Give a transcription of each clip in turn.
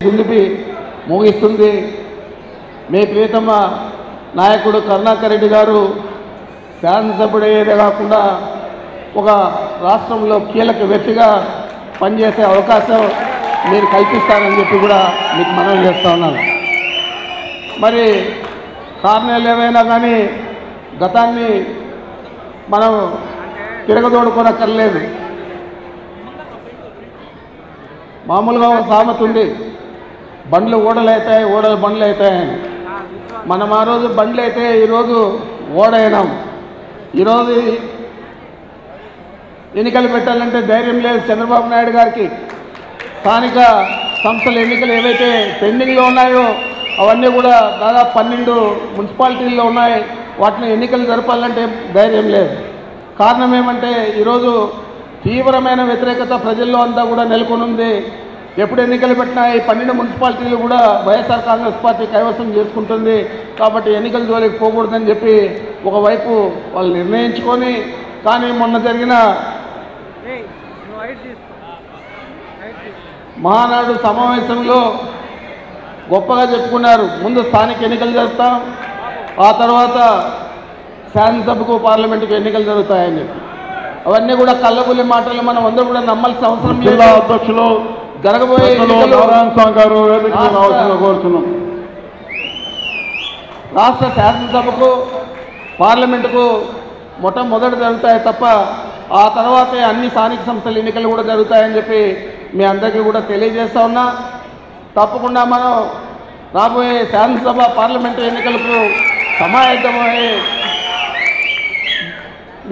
దులిపి ముగిస్తుంది. మీ ప్రియతమ నాయకుడు కరుణాకర్ రెడ్డి గారు శాసనసభ్యుడయ్యేదే కాకుండా ఒక రాష్ట్రంలో కీలక వ్యక్తిగా పనిచేసే అవకాశం మీరు కల్పిస్తారని చెప్పి కూడా మీకు మనవి చేస్తూ ఉన్నాను. మరి కారణాలు ఏవైనా కానీ గతాన్ని మనం తిరగదోడుకోనక్కర్లేదు. మామూలుగా ఒక సామెత ఉంది, బండ్లు ఓడలు అవుతాయి, ఓడలు బండ్లు అవుతాయని. మనం ఆ రోజు బండ్లు అయితే ఈరోజు ఓడైనాం. ఈరోజు ఎన్నికలు పెట్టాలంటే ధైర్యం లేదు చంద్రబాబు నాయుడు గారికి. స్థానిక సంస్థల ఎన్నికలు ఏవైతే పెండింగ్లో ఉన్నాయో అవన్నీ కూడా దాదాపు 12 మున్సిపాలిటీల్లో ఉన్నాయి. వాటిని ఎన్నికలు జరపాలంటే ధైర్యం లేదు. కారణం ఏమంటే ఈరోజు తీవ్రమైన వ్యతిరేకత ప్రజల్లో అంతా కూడా నెలకొని ఉంది. ఎప్పుడు ఎన్నికలు పెట్టినా ఈ 12 మున్సిపాలిటీలు కూడా వైఎస్ఆర్ కాంగ్రెస్ పార్టీ కైవసం చేసుకుంటుంది. కాబట్టి ఎన్నికల జోలికి పోకూడదని చెప్పి ఒకవైపు వాళ్ళు నిర్ణయించుకొని, కానీ మొన్న జరిగిన మహానాడు సమావేశంలో గొప్పగా చెప్పుకున్నారు. ముందు స్థానిక ఎన్నికలు జరుపుతాం, ఆ తర్వాత శాసనసభకు పార్లమెంటుకు ఎన్నికలు జరుగుతాయని చెప్పి. అవన్నీ కూడా కళ్ళబుల్లి మాటలు మనం అందరూ కూడా నమ్మాల్సిన అవసరం లేదు. జిల్లా అధ్యక్షులు జరగబోయే రాష్ట్ర శాసనసభకు పార్లమెంటుకు మొట్టమొదటి జరుగుతాయి తప్ప ఆ తర్వాతే అన్ని స్థానిక సంస్థల ఎన్నికలు కూడా జరుగుతాయని చెప్పి మీ అందరికీ కూడా తెలియజేస్తా ఉన్నా. తప్పకుండా మనం రాబోయే శాసనసభ పార్లమెంటు ఎన్నికలకు సమాయత్తమయ్యే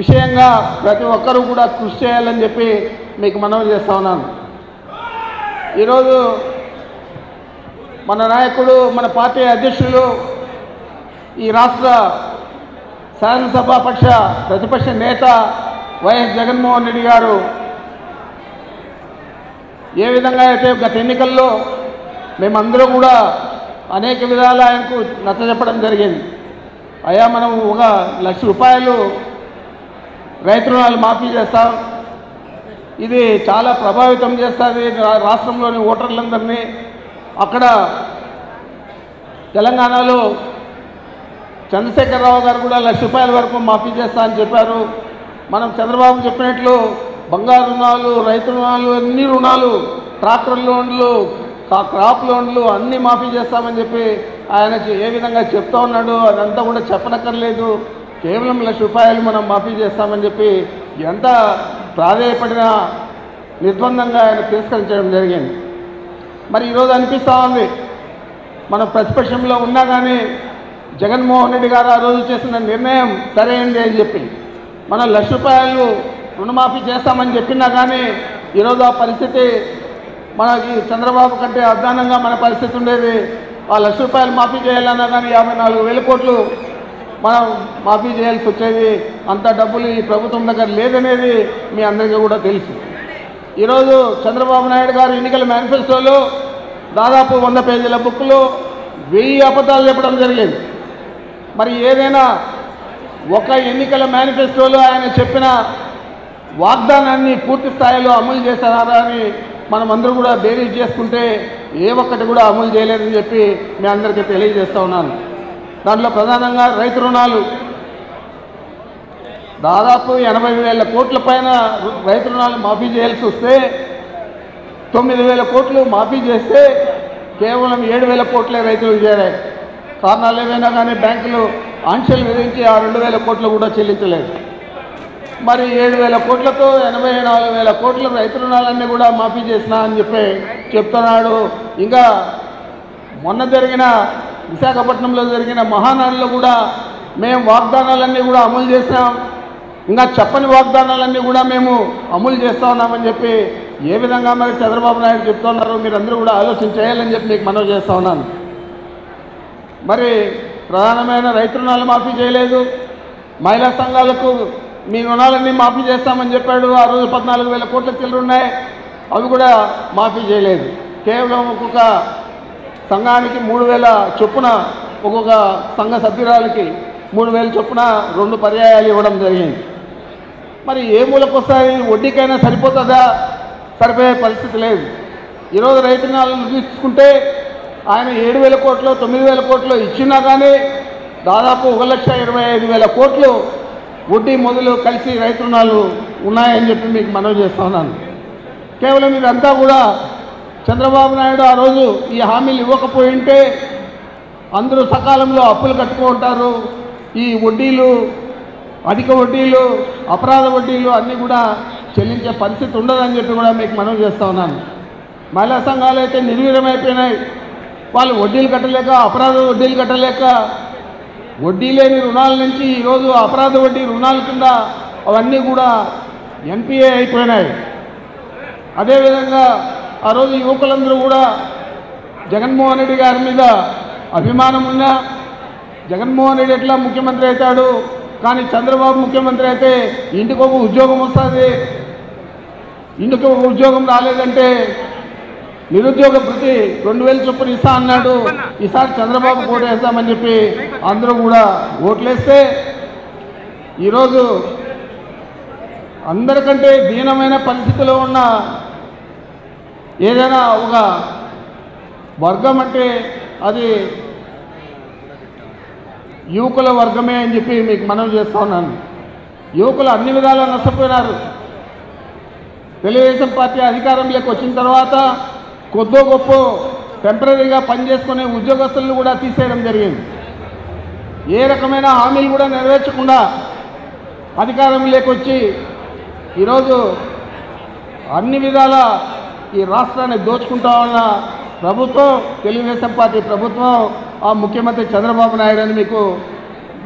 విషయంగా ప్రతి ఒక్కరూ కూడా కృషి చేయాలని చెప్పి మీకు మనవి చేస్తా ఉన్నాను. ఈరోజు మన నాయకుడు, మన పార్టీ అధ్యక్షులు, ఈ రాష్ట్ర శాసనసభ ప్రతిపక్ష నేత వైఎస్ జగన్మోహన్ రెడ్డి గారు ఏ విధంగా అయితే గత ఎన్నికల్లో మేమందరూ కూడా అనేక విధాలు ఆయనకు నచ్చజెప్పడం జరిగింది. అయ్యా మనం 1 లక్ష రూపాయలు రైతు రుణాలు మాఫీ చేస్తాం, ఇది చాలా ప్రభావితం చేస్తుంది రాష్ట్రంలోని ఓటర్లందరినీ. అక్కడ తెలంగాణలో చంద్రశేఖరరావు గారు కూడా 1 లక్ష రూపాయల వరకు మాఫీ చేస్తా అని చెప్పారు. మనం చంద్రబాబు చెప్పినట్లు బంగారు రుణాలు, రైతు రుణాలు, అన్ని రుణాలు, ట్రాక్టర్ లోన్లు, క్రాప్ లోన్లు అన్నీ మాఫీ చేస్తామని చెప్పి ఆయన ఏ విధంగా చెప్తా ఉన్నాడు అదంతా కూడా చెప్పనక్కర్లేదు. కేవలం 1 లక్ష రూపాయలు మనం మాఫీ చేస్తామని చెప్పి ఎంత ప్రాధేయపడినా నిర్బంధంగా ఆయన తిరస్కరించడం జరిగింది. మరి ఈరోజు అనిపిస్తూ ఉంది, మనం ప్రతిపక్షంలో ఉన్నా కానీ జగన్మోహన్ రెడ్డి గారు ఆ రోజు చేసిన నిర్ణయం సరైనది అని చెప్పి మనం 1 లక్ష రూపాయలు రుణమాఫీ చేస్తామని చెప్పినా కానీ ఈరోజు ఆ పరిస్థితి మనకి చంద్రబాబు కంటే అధ్వానంగా మన పరిస్థితి ఉండేది. ఆ 1 లక్ష రూపాయలు మాఫీ చేయాలన్నా కానీ 54,000 కోట్లు మనం మాఫీ చేయాల్సి వచ్చేది. అంత డబ్బులు ఈ ప్రభుత్వం దగ్గర లేదనేది మీ అందరికీ కూడా తెలుసు. ఈరోజు చంద్రబాబు నాయుడు గారు ఎన్నికల మేనిఫెస్టోలో దాదాపు 100 పేజీల బుక్లో 1000 అబద్ధాలు చెప్పడం జరిగింది. మరి ఏదైనా ఒక ఎన్నికల మేనిఫెస్టోలో ఆయన చెప్పిన వాగ్దానాన్ని పూర్తి స్థాయిలో అమలు చేస్తారా అని మనం అందరూ కూడా బేరీజ్ చేసుకుంటే ఏ ఒక్కటి కూడా అమలు చేయలేదని చెప్పి మీ అందరికీ తెలియజేస్తూ ఉన్నాను. దాంట్లో ప్రధానంగా రైతు రుణాలు దాదాపు 80,000 కోట్ల పైన రైతు రుణాలు మాఫీ చేయాల్సి వస్తే 9,000 కోట్లు మాఫీ చేస్తే కేవలం 7,000 కోట్లే రైతులకు చేరాయి. కారణాలు ఏవైనా కానీ బ్యాంకులు ఆంక్షలు విధించి ఆ 2,000 కోట్లు కూడా చెల్లించలేదు. మరి 7,000 కోట్లతో 84,000 కోట్ల రైతు రుణాలన్నీ కూడా మాఫీ చేసినా అని చెప్పి చెప్తున్నాడు. ఇంకా మొన్న జరిగిన విశాఖపట్నంలో జరిగిన మహానాడులో కూడా మేము వాగ్దానాలన్నీ కూడా అమలు చేస్తాం, ఇంకా చెప్పని వాగ్దానాలన్నీ కూడా మేము అమలు చేస్తూ ఉన్నామని చెప్పి ఏ విధంగా మరి చంద్రబాబు నాయుడు చెప్తున్నారు మీరందరూ కూడా ఆలోచన చేయాలని చెప్పి మీకు మనవి చేస్తూ ఉన్నాను. మరి ప్రధానమైన రైతు రుణాలు మాఫీ చేయలేదు. మహిళా సంఘాలకు మీ రుణాలన్నీ మాఫీ చేస్తామని చెప్పాడు. ఆ రోజు 14,000 కోట్ల చిల్లర ఉన్నాయి, అవి కూడా మాఫీ చేయలేదు. కేవలం ఒక్కొక్క సంఘానికి 3,000 చొప్పున, ఒక్కొక్క సంఘ సభ్యురాలకి 3,000 చొప్పున 2 పర్యాయాలు ఇవ్వడం జరిగింది. మరి ఏ మూలకు వస్తాయి? వడ్డీకైనా సరిపోతుందా? సరిపోయే పరిస్థితి లేదు. ఈరోజు రైతు రుణాలను తీసుకుంటే ఆయన 7,000 కోట్లు 9,000 కోట్లు ఇచ్చినా కానీ దాదాపు 1,25,000 కోట్లు వడ్డీ మొదలు కలిసి రైతు రుణాలు ఉన్నాయని చెప్పి మీకు మనవి చేస్తున్నాను. కేవలం ఇదంతా కూడా చంద్రబాబు నాయుడు ఆ రోజు ఈ హామీలు ఇవ్వకపోయింటే అందరూ సకాలంలో అప్పులు కట్టుకుంటారు, ఈ వడ్డీలు అధిక వడ్డీలు అపరాధ వడ్డీలు అన్నీ కూడా చెల్లించే పరిస్థితి ఉండదని చెప్పి కూడా మీకు మనవి చేస్తూ ఉన్నాను. మహిళా సంఘాలు అయితే నిర్వీర్యమైపోయినాయి. వాళ్ళు వడ్డీలు కట్టలేక అపరాధ వడ్డీలు కట్టలేక వడ్డీ లేని రుణాల నుంచి ఈరోజు అపరాధ వడ్డీ రుణాల కింద అవన్నీ కూడా ఎన్పిఏ అయిపోయినాయి. అదేవిధంగా ఆ రోజు యువకులందరూ కూడా జగన్మోహన్ రెడ్డి గారి మీద అభిమానం ఉన్నా జగన్మోహన్ రెడ్డి ఎట్లా ముఖ్యమంత్రి అవుతాడు, కానీ చంద్రబాబు ముఖ్యమంత్రి అయితే ఇంటికి ఒక ఉద్యోగం వస్తుంది, ఇంటికి ఒక ఉద్యోగం రాలేదంటే నిరుద్యోగ భృతి 2,000 చొప్పున ఇస్తా అన్నాడు. ఈసారి చంద్రబాబు ఓటేస్తామని చెప్పి అందరూ కూడా ఓట్లేస్తే ఈరోజు అందరికంటే దీనమైన పరిస్థితిలో ఉన్న ఏదైనా ఒక వర్గం అంటే అది యువకుల వర్గమే అని చెప్పి మీకు మనవి చేస్తూ ఉన్నాను. యువకులు అన్ని విధాలా నష్టపోయినారు. తెలుగుదేశం పార్టీ అధికారంలోకి వచ్చిన తర్వాత కొద్దో గొప్ప టెంపరీగా పనిచేసుకునే ఉద్యోగస్తులను కూడా తీసేయడం జరిగింది. ఏ రకమైన హామీలు కూడా నెరవేర్చకుండా అధికారంలోకి వచ్చి ఈరోజు అన్ని విధాల ఈ రాష్ట్రాన్ని దోచుకుంటా ఉన్న ప్రభుత్వం తెలుగుదేశం పార్టీ ప్రభుత్వం, ఆ ముఖ్యమంత్రి చంద్రబాబు నాయుడు అని మీకు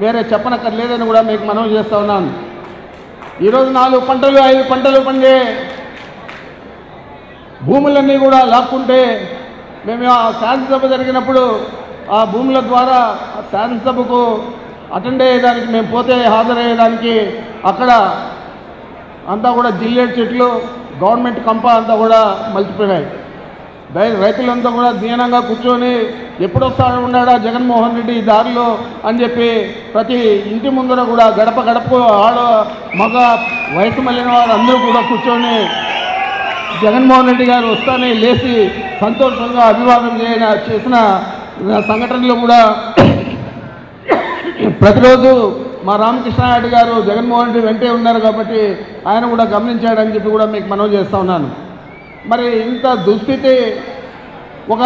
వేరే చెప్పనక్కర్లేదని కూడా మీకు మనవి చేస్తూ ఉన్నాను. ఈరోజు 4 పంటలు 5 పంటలు పండే భూములన్నీ కూడా లాక్కుంటే మేము ఆ శాసనసభ జరిగినప్పుడు ఆ భూముల ద్వారా శాసనసభకు అటెండ్ అయ్యేదానికి మేము పోతే హాజరయ్యేదానికి అక్కడ అంతా కూడా జిల్లేడు చెట్లు గవర్నమెంట్ కంప అంతా కూడా మలిచిపోయినాయి. రైతులంతా కూడా దీనంగా కూర్చొని ఎప్పుడు వస్తాడు ఉన్నాడా జగన్మోహన్ రెడ్డి దారిలో అని చెప్పి ప్రతి ఇంటి ముందర కూడా గడప గడప ఆడ మగ వయసు మళ్ళిన వారు అందరూ కూడా కూర్చొని జగన్మోహన్ రెడ్డి గారు వస్తానే లేచి సంతోషంగా అభివాదం చేసిన సంఘటనలు కూడా ప్రతిరోజు మా రామకృష్ణారెడ్డి గారు జగన్మోహన్ రెడ్డి వెంటే ఉన్నారు కాబట్టి ఆయన కూడా గమనించాడని చెప్పి కూడా మీకు మనవి చేస్తూ ఉన్నాను. మరి ఇంత దుస్థితి ఒక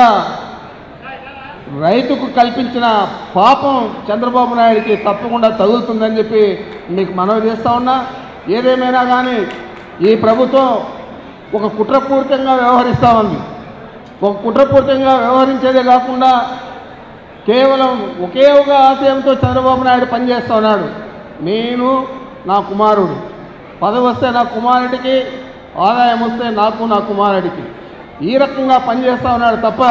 రైతుకు కల్పించిన పాపం చంద్రబాబు నాయుడికి తప్పకుండా తగులుతుందని చెప్పి మీకు మనవి చేస్తూ ఉన్నా. ఏదేమైనా కానీ ఈ ప్రభుత్వం ఒక కుట్రపూరితంగా వ్యవహరిస్తూ ఉంది. ఒక కుట్రపూరితంగా వ్యవహరించేదే కాకుండా కేవలం ఒకే ఒక ఆశయంతో చంద్రబాబు నాయుడు పనిచేస్తూ ఉన్నాడు. నేను నా కుమారుడు పదవి వస్తే నా కుమారుడికి, ఆదాయం వస్తే నాకు నా కుమారుడికి, ఈ రకంగా పనిచేస్తూ ఉన్నాడు తప్ప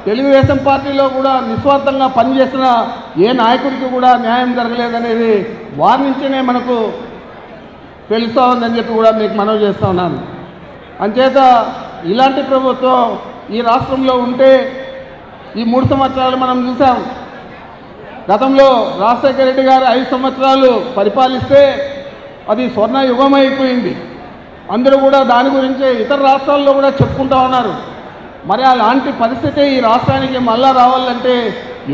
తెలుగుదేశం పార్టీలో కూడా నిస్వార్థంగా పనిచేసిన ఏ నాయకుడికి కూడా న్యాయం జరగలేదనేది వారి నుంచినే మనకు తెలుస్తూ ఉందని చెప్పి కూడా మీకు మనవి చేస్తూ ఉన్నాను. అంచేత ఇలాంటి ప్రభుత్వం ఈ రాష్ట్రంలో ఉంటే ఈ 3 సంవత్సరాలు మనం చూసాం. గతంలో రాజశేఖర రెడ్డి గారు 5 సంవత్సరాలు పరిపాలిస్తే అది స్వర్ణ యుగం అయిపోయింది. అందరూ కూడా దాని గురించి ఇతర రాష్ట్రాల్లో కూడా చెప్పుకుంటూ ఉన్నారు. మరి అలాంటి పరిస్థితి ఈ రాష్ట్రానికి మళ్ళా రావాలంటే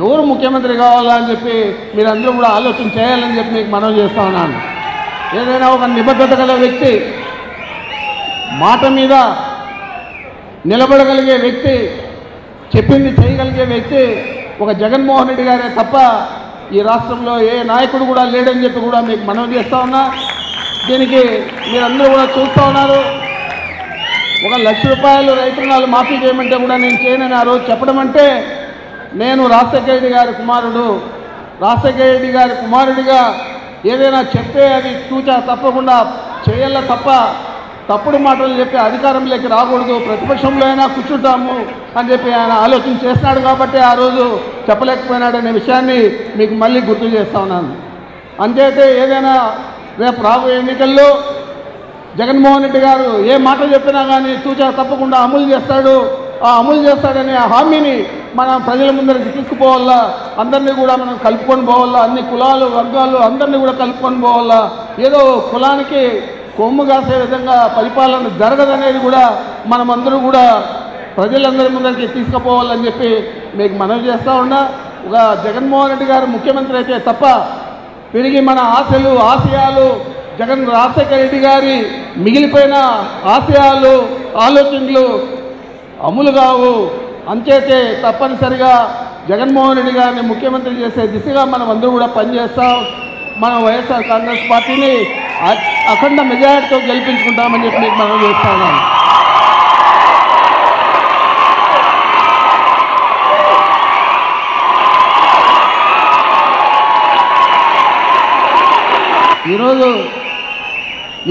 ఎవరు ముఖ్యమంత్రి కావాలా అని చెప్పి మీరందరూ కూడా ఆలోచన చేయాలని చెప్పి మీకు మనవి చేస్తూ ఉన్నాను. ఏదైనా ఒక నిబద్ధత గల వ్యక్తి, మాట మీద నిలబడగలిగే వ్యక్తి, చెప్పింది చేయగలిగే వ్యక్తి ఒక జగన్మోహన్ రెడ్డి గారే తప్ప ఈ రాష్ట్రంలో ఏ నాయకుడు కూడా లేడని చెప్పి కూడా మీకు మనవి చేస్తూ ఉన్నా. దీనికి మీరందరూ కూడా చూస్తూ ఉన్నారు. 1 లక్ష రూపాయలు రైతు రుణాలు మాఫీ చేయమంటే కూడా నేను చేయనని ఆ రోజు చెప్పడం అంటే నేను రాజశేఖర రెడ్డి గారి కుమారుడు, రాజశేఖర రెడ్డి గారి కుమారుడిగా ఏదైనా చెప్తే అది చూచా తప్పకుండా చేయాల తప్ప తప్పుడు మాటలు చెప్పి అధికారంలోకి రాకూడదు, ప్రతిపక్షంలో అయినా కూర్చుంటాము అని చెప్పి ఆయన ఆలోచన చేస్తున్నాడు కాబట్టి ఆ రోజు చెప్పలేకపోయినాడనే విషయాన్ని మీకు మళ్ళీ గుర్తు చేస్తూ ఉన్నాను. అంతేతే ఏదైనా రేపు రాబోయే ఎన్నికల్లో జగన్మోహన్ రెడ్డి గారు ఏ మాట చెప్పినా కానీ తూచా తప్పకుండా అమలు చేస్తాడు. ఆ అమలు చేస్తాడనే హామీని మనం ప్రజల ముందరికి తీసుకుపోవాలా, అందరినీ కూడా మనం కలుపుకొని పోవాలా, అన్ని కులాలు వర్గాలు అందరినీ కూడా కలుపుకొని పోవాలా. ఏదో కులానికి కొమ్ము కాసే విధంగా పరిపాలన జరగదనేది కూడా మనమందరూ కూడా ప్రజలందరి ముందరికి తీసుకుపోవాలని చెప్పి మీకు మనవి చేస్తూ ఉన్నా. ఒక జగన్మోహన్ రెడ్డి గారు ముఖ్యమంత్రి అయితే తప్ప తిరిగి మన ఆశలు ఆశయాలు రాజశేఖర రెడ్డి గారి మిగిలిపోయిన ఆశయాలు ఆలోచనలు అమలు కావు. అంచేతే తప్పనిసరిగా జగన్మోహన్ రెడ్డి గారిని ముఖ్యమంత్రి చేసే దిశగా మనం అందరూ కూడా పనిచేస్తాం. మనం వైఎస్ఆర్ కాంగ్రెస్ పార్టీని అఖండ మెజారిటీతో గెలిపించుకుంటామని చెప్పి మీకు మనం చేస్తాను.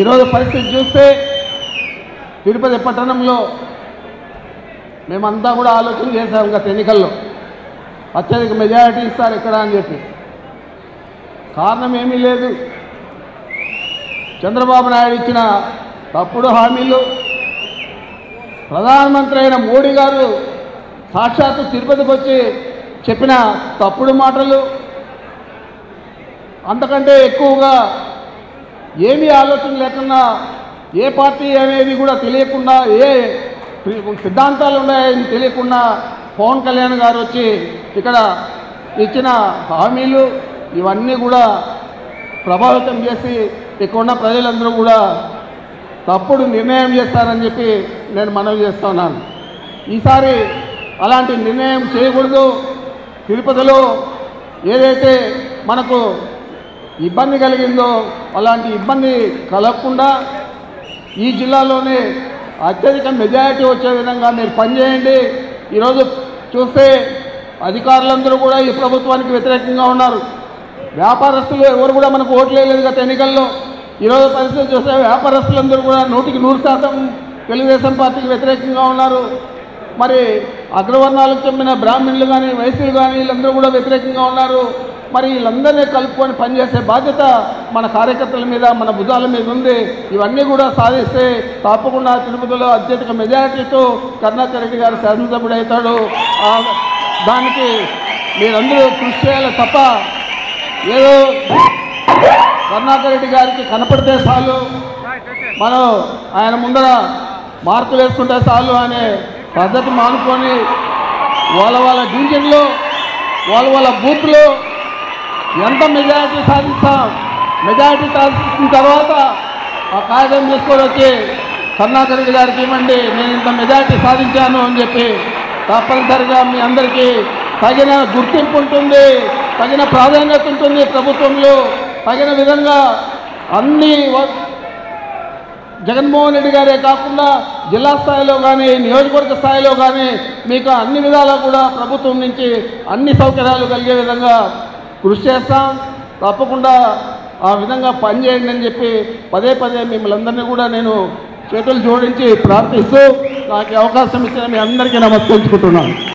ఈరోజు పరిస్థితి చూస్తే తిరుపతి పట్టణంలో మేమంతా కూడా ఆలోచన చేశాం గత ఎన్నికల్లో అత్యధిక మెజారిటీ ఇస్తారు ఇక్కడ అని చెప్పి. కారణం ఏమీ లేదు, చంద్రబాబు నాయుడు ఇచ్చిన తప్పుడు హామీలు, ప్రధానమంత్రి అయిన మోడీ గారు సాక్షాత్తు తిరుపతికి వచ్చి చెప్పిన తప్పుడు మాటలు, అంతకంటే ఎక్కువగా ఏమీ ఆలోచన లేకుండా ఏ పార్టీ అనేది కూడా తెలియకుండా ఏ సిద్ధాంతాలు ఉన్నాయని తెలియకుండా పవన్ కళ్యాణ్ గారు వచ్చి ఇక్కడ ఇచ్చిన హామీలు ఇవన్నీ కూడా ప్రభావితం చేసి ఇక్కడ ఉన్న ప్రజలందరూ కూడా తప్పుడు నిర్ణయం చేస్తారని చెప్పి నేను మనవి చేస్తున్నాను. ఈసారి అలాంటి నిర్ణయం చేయకూడదు. తిరుపతిలో ఏదైతే మనకు ఇబ్బంది కలిగిందో అలాంటి ఇబ్బంది కలగకుండా ఈ జిల్లాలోనే అత్యధిక మెజారిటీ వచ్చే విధంగా మీరు పనిచేయండి. ఈరోజు చూస్తే అధికారులందరూ కూడా ఈ ప్రభుత్వానికి వ్యతిరేకంగా ఉన్నారు. వ్యాపారస్తులు ఎవరు కూడా మనకు ఓట్లు వేయలేదు గత ఎన్నికల్లో. ఈరోజు పరిస్థితి చూస్తే వ్యాపారస్తులందరూ కూడా 100% తెలుగుదేశం పార్టీకి వ్యతిరేకంగా ఉన్నారు. మరి అగ్రవర్ణాలకు చెందిన బ్రాహ్మణులు కానీ వైశ్యులు కానీ వీళ్ళందరూ కూడా వ్యతిరేకంగా ఉన్నారు. మరి వీళ్ళందరినీ కలుపుకొని పనిచేసే బాధ్యత మన కార్యకర్తల మీద మన భుజాల మీద ఉంది. ఇవన్నీ కూడా సాధిస్తే తప్పకుండా తిరుపతిలో అత్యధిక మెజారిటీతో కరుణాకర్ రెడ్డి గారు శాసనసభ్యుడు అవుతాడు. దానికి మీరందరూ కృషి చేయాలి తప్ప ఏదో కరుణాకర్ రెడ్డి గారికి కనపడితే చాలు, మనం ఆయన ముందర మార్కులు వేసుకుంటే చాలు అనే పద్ధతి మానుకొని వాళ్ళ డివిజన్లో వాళ్ళ బూత్లో ఎంత మెజారిటీ సాధిస్తాం, మెజారిటీ సాధించిన తర్వాత ఆ కాగితం తీసుకొని వచ్చి కరుణాకర్ రెడ్డి గారికి ఇవ్వండి, నేను ఇంత మెజారిటీ సాధించాను అని చెప్పి తప్పనిసరిగా మీ అందరికీ తగిన గుర్తింపు ఉంటుంది, తగిన ప్రాధాన్యత ఉంటుంది. ప్రభుత్వంలో తగిన విధంగా అన్ని జగన్మోహన్ రెడ్డి గారే కాకుండా జిల్లా స్థాయిలో కానీ నియోజకవర్గ స్థాయిలో కానీ మీకు అన్ని విధాలా కూడా ప్రభుత్వం నుంచి అన్ని సౌకర్యాలు కలిగే విధంగా కృషి చేస్తాం. తప్పకుండా ఆ విధంగా పనిచేయండి అని చెప్పి పదే మిమ్మల్ని అందరినీ కూడా నేను చేతులు జోడించి ప్రార్థిస్తూ నాకు అవకాశం ఇచ్చిన మీ అందరికీ నమస్కరించుకుంటున్నాను.